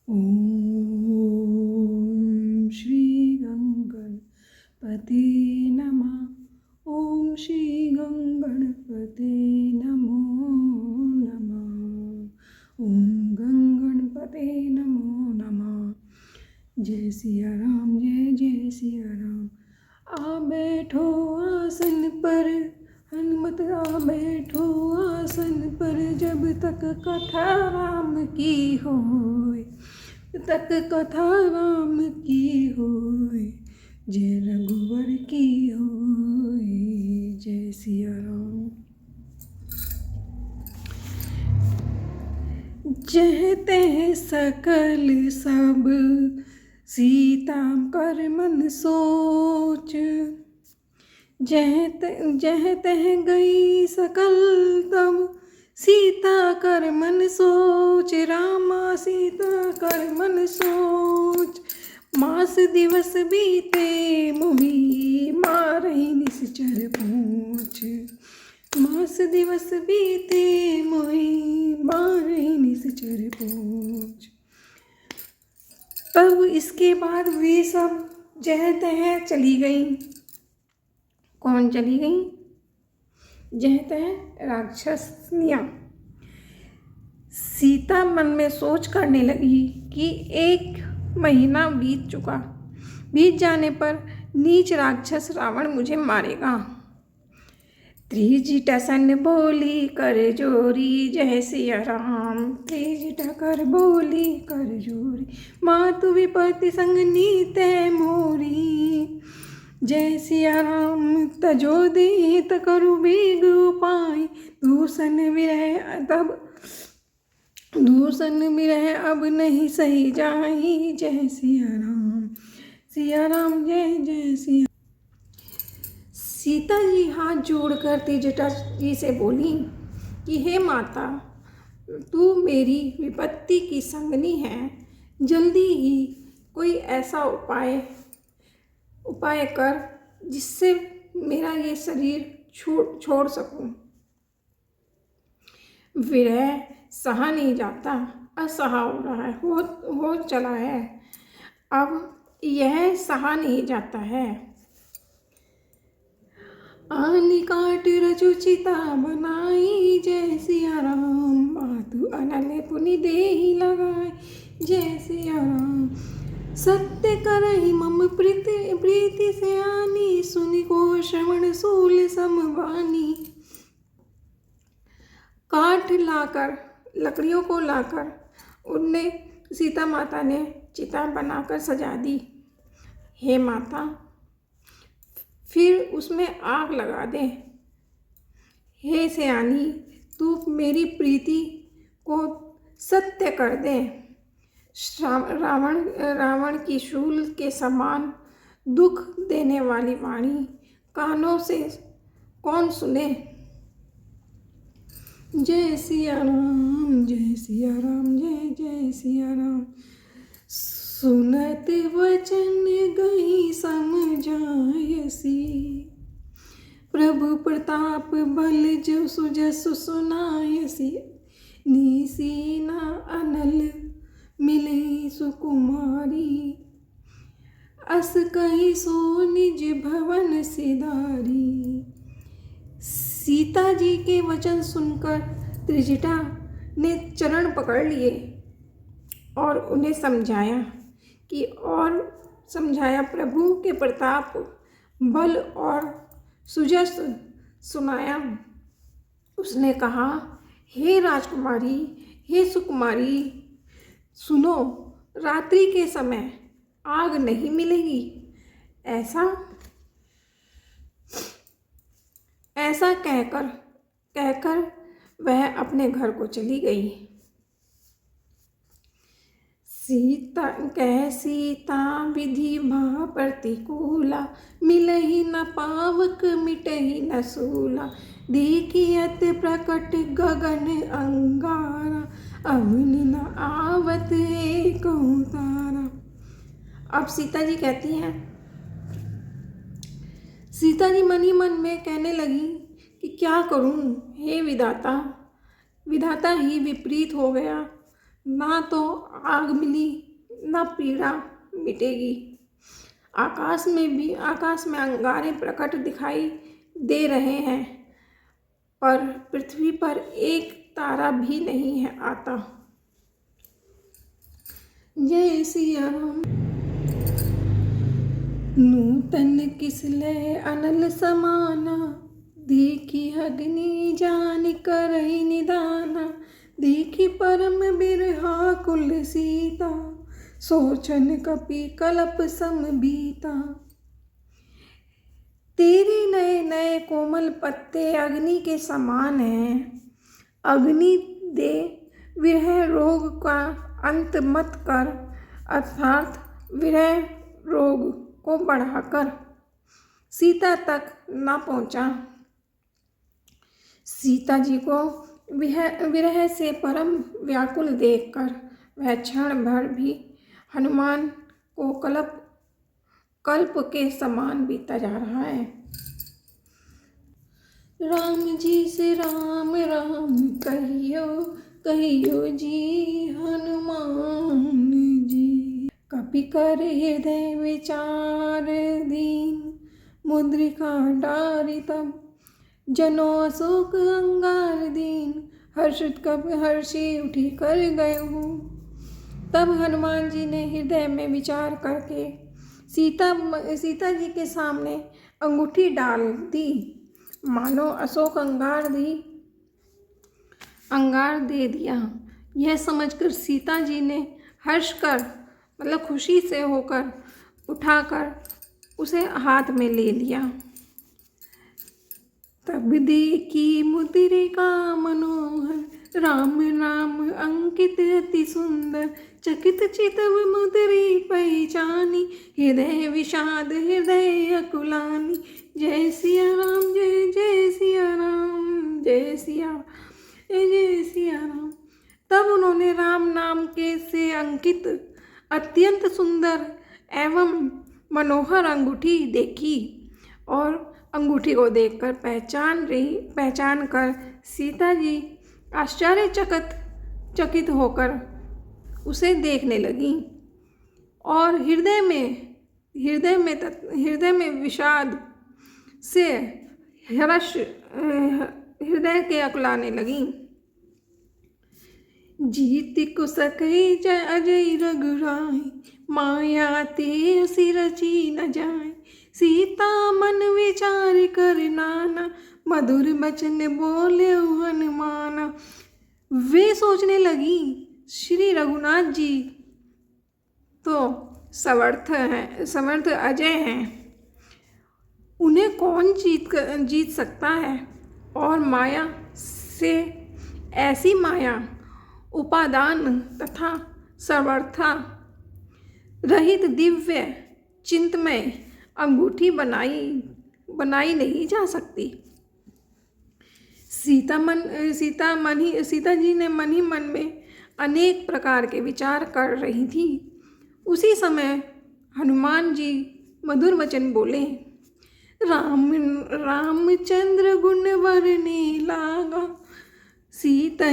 ओम श्री गणपते नमः। ओम श्री गणपते नमो नमः। ओम गणपते नमो नमः। जय सिया राम, जय जय सिया राम। आ बैठो आसन पर हनुमत, आ बैठो आसन पर, जब तक कथा राम की होय, तक कथा राम की होय। जय रघुवर की होय, जय सिया राम। जह तह सकल सब सीता कर मन सोच, जह तह गई सकल तब सीता कर मन सोच। रामा सीता कर मन सोच, मास दिवस बीते मोहि, मारहि निश्चर पूछ। मास दिवस बीते मोहि, मारहि निश्चर पूछ। तब इसके बाद वे सब जह तह चली गईं। कौन चली गईं? जह तह राक्षसनियाँ। सीता मन में सोच करने लगी कि 1 महीना बीत चुका, बीत जाने पर नीच राक्षस रावण मुझे मारेगा। त्रिजटा सन बोली कर जोरी, जय सिया राम। त्रिजटा कर बोली कर जोरी, मातु विपत्ति संग नीत मोरी। जय सिया राम तजो देत करु बेग उपाय, दूषण विरह तब दूषण विरह अब नहीं सही जाही। जय सिया राम जय जय सिया। सीता जी हाथ जोड़कर त्रिजटा जी से बोली कि हे माता, तू मेरी विपत्ति की संगनी है, जल्दी ही कोई ऐसा उपाय कर जिससे मेरा ये शरीर छोड़ सकूं। विरह सहा नहीं जाता, असहा हो रहा है, हो चला है, अब यह सहा नहीं जाता है। आनी काट रचु चिता बनाई, जय सिया राम। मातु अनल पुनि देहि लगाए, जय सिया राम। सत्य करहि मम प्रीति से आनी, सुनि को श्रवण सूल समबानी। काठ लाकर, लकड़ियों को लाकर उनने सीता माता ने चिता बनाकर सजा दी। हे माता, फिर उसमें आग लगा दे। हे सयानी, तू मेरी प्रीति को सत्य कर दे। रावण की शूल के समान दुख देने वाली वाणी कानों से कौन सुने। जय सिया राम, जय सिया राम, जय जय सिया राम। सुनत वचन गई समझायसी, प्रभु प्रताप बल जो सुजसु सुनायसी। निसीना अनल मिले सुकुमारी, अस कही सो निज भवन सिधारी। सीता जी के वचन सुनकर त्रिजटा ने चरण पकड़ लिए और उन्हें समझाया प्रभु के प्रताप बल और सुजस सुनाया। उसने कहा, हे राजकुमारी, हे सुकुमारी, सुनो, रात्रि के समय आग नहीं मिलेगी। ऐसा कहकर वह अपने घर को चली गई। सीता विधि भा प्रतिकूला, मिलहि न पावक मिटहि न सूला। देखियत प्रकट गगन अंगारा, अवनि न आवत एकहु तारा। अब सीता जी कहती हैं, सीता जी मन ही मन में कहने लगी कि क्या करूं, हे विधाता, विधाता ही विपरीत हो गया। ना तो आग मिली ना पीड़ा मिटेगी। आकाश में अंगारे प्रकट दिखाई दे रहे हैं, पर पृथ्वी पर एक तारा भी नहीं है आता। जय सिया राम। नूतन किसले अनल समाना, देखी अग्नि जान करहि निदाना। देखी परम बिरहा कुल सीता, सोचन कपि कलप सम बीता। तेरे नए नए कोमल पत्ते अग्नि के समान हैं। अग्नि दे, विरह रोग का अंत मत कर, अर्थात विरह रोग को बढ़ाकर सीता तक न पहुंचा। सीता जी को विरह से परम व्याकुल देखकर वह क्षण भर भी हनुमान को कल्प के समान बीता जा रहा है। राम जी से राम राम कहियो, कहियो जी हनुमान जी। कपि कर हृदय विचार दीन, मुद्रिका डारि तब जनो अशोक अंगार दीन। हर्षित कपि हर्षि उठी कर गए हूँ। तब हनुमान जी ने हृदय में विचार करके सीता जी के सामने अंगूठी डाल दी, मानो अशोक अंगार दे दिया। यह समझकर सीता जी ने हर्ष कर मतलब खुशी से होकर उठाकर उसे हाथ में ले लिया। तब देखी मुद्रिका मनोहर, राम नाम अंकित अति सुंदर। चकित चितव मुद्री पहचानी, हृदय विषाद हृदय अकुलानी। जय सिया राम जय जय सिया राम, जय सिया राम। तब उन्होंने राम नाम के से अंकित अत्यंत सुंदर एवं मनोहर अंगूठी देखी और अंगूठी को देखकर पहचान कर सीता जी आश्चर्यचकित होकर उसे देखने लगी और हृदय में विषाद से हृदय के अकुलाने लगी। जीत कुसकई जय अजय रघुराई, माया ते असी रची न जाए। सीता मन विचार कर नाना, मधुर बचन बोले हनुमाना। वे सोचने लगी श्री रघुनाथ जी तो समर्थ अजय हैं, उन्हें कौन जीत सकता है। और माया से ऐसी माया उपादान तथा सर्वथा रहित दिव्य चिंतमय अंगूठी बनाई नहीं जा सकती। सीता जी ने मन ही मन में अनेक प्रकार के विचार कर रही थी। उसी समय हनुमान जी मधुर वचन बोले, रामचंद्र गुण वरने लागा। सीता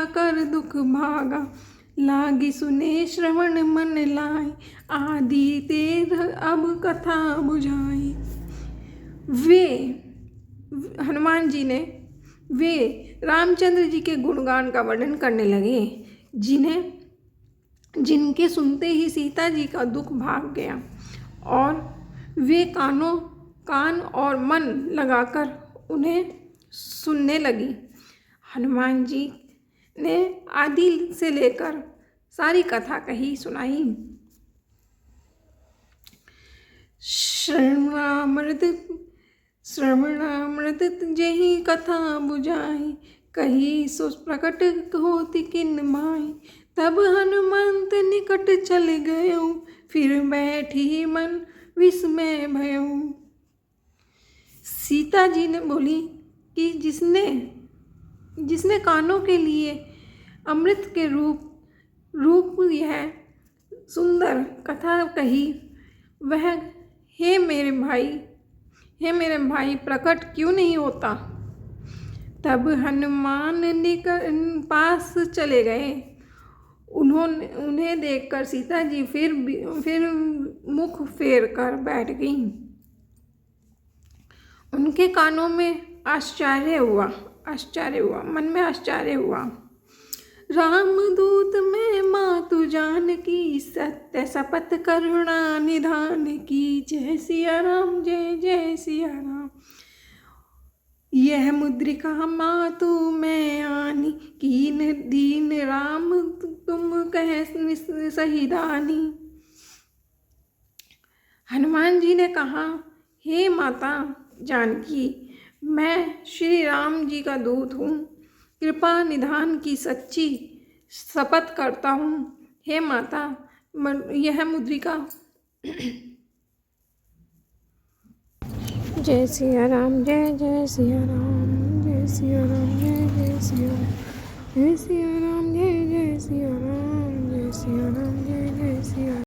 कर दुख भागा। लागी सुने श्रवण मन लाई, आदि तेर अब कथा बुझाई। हनुमान जी ने रामचंद्र जी के गुणगान का वर्णन करने लगे, जिनके सुनते ही सीता जी का दुख भाग गया और वे कान और मन लगाकर उन्हें सुनने लगी। हनुमान जी ने आदि से लेकर सारी कथा कही सुनाई। श्रवणामृत जही कथा बुझाई, कही सो प्रकट होति किन माई। तब हनुमंत निकट चल गयो, फिर बैठी मन विस्मय भयो। सीता जी ने बोली कि जिसने कानों के लिए अमृत के रूप यह सुंदर कथा कही, वह हे मेरे भाई प्रकट क्यों नहीं होता। तब हनुमान पास चले गए। उन्हें देखकर सीता जी फिर मुख फेर कर बैठ गईं। उनके कानों में आश्चर्य हुआ, मन में आश्चर्य हुआ। रामदूत मैं मातु जानकी, सत्य शपथ करुणा निधान की। जय सिया राम, जय जय सिया राम। यह मुद्रिका मातु मैं आनी, कीन दीन राम तुम कह सही दानी। हनुमान जी ने कहा, हे माता जानकी, मैं श्री राम जी का दूत हूँ। कृपा निधान की सच्ची शपथ करता हूँ। हे माता, यह मुद्रिका। जय सिया राम, जय जय सिया राम, जय सिया राम, जय जय सिया राम, जय सिया राम, जय जय सिया राम।